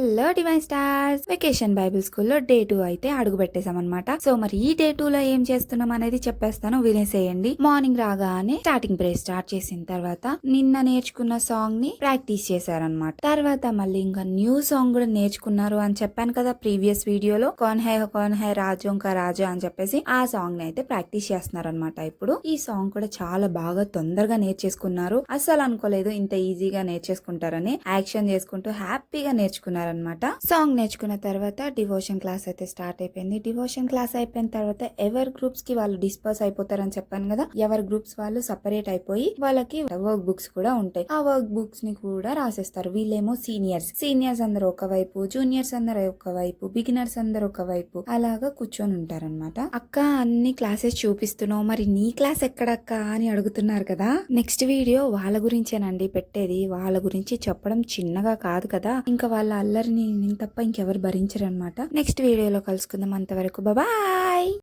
Hello divine stars vacation Bible స్కూల్లో day 2 అయితే అడుగు పెట్టేశామన్నమాట. సో మరి ఈ డే 2 లో ఏం చేస్తున్నాం అనేది చెప్పేస్తాను, వినేసేయండి. మార్నింగ్ రాగానే స్టార్టింగ్ ప్రేయర్ స్టార్ట్ చేసిన తర్వాత నిన్న నేర్చుకున్న సాంగ్ ని ప్రాక్టీస్ చేశారనమాట. తర్వాత మళ్ళీ ఇంకా న్యూ సాంగ్ కూడా నేర్చుకున్నారు అని చెప్పాను కదా ప్రీవియస్ వీడియోలో, కౌన్ హై రాజోం కా రాజా అని చెప్పేసి ఆ సాంగ్ ని అయితే ప్రాక్టీస్ చేస్తున్నారు అనమాట. ఇప్పుడు ఈ సాంగ్ కూడా చాలా బాగా తొందరగా నేర్చేసుకున్నారు. అసలు అనుకోలేదు ఇంత ఈజీగా నేర్చేసుకుంటారని. యాక్షన్ చేసుకుంటూ హ్యాపీగా నేర్చుకున్నారనమాట. సాంగ్ నేర్చుకున్న తర్వాత డివోషన్ క్లాస్ అయితే స్టార్ట్ అయిపోయింది. డివోషన్ క్లాస్ అయిపోయిన తర్వాత ఎవరి గ్రూప్స్ కి వాళ్ళు డిస్పర్స్ అయిపోతారని చెప్పాను కదా. ఎవరి గ్రూప్స్ వాళ్ళు సపరేట్ అయిపోయి వాళ్ళకి వర్క్ బుక్స్ కూడా ఉంటాయి. ఆ వర్క్ బుక్స్ ని కూడా రాసేస్తారు. వీళ్ళేమో సీనియర్స్ అందరూ ఒకవైపు, జూనియర్స్ అందరూ ఒకవైపు, బిగినర్స్ అందరూ ఒకవైపు అలాగా కూర్చొని ఉంటారనమాట. అక్క అన్ని క్లాసెస్ చూపిస్తున్నావు, మరి నీ క్లాస్ ఎక్కడక్క అని అడుగుతున్నారు కదా. నెక్స్ట్ వీడియో వాళ్ళ గురించేనండి పెట్టేది. వాళ్ళ గురించి చెప్పడం చిన్నగా కాదు కదా, ఇంకా వాళ్ళ అల్లరిని నేను తప్ప ఇంకెవరు భరించరు అనమాట. నెక్స్ట్ వీడియోలో కలుసుకుందాం. అంతవరకు బాయ్.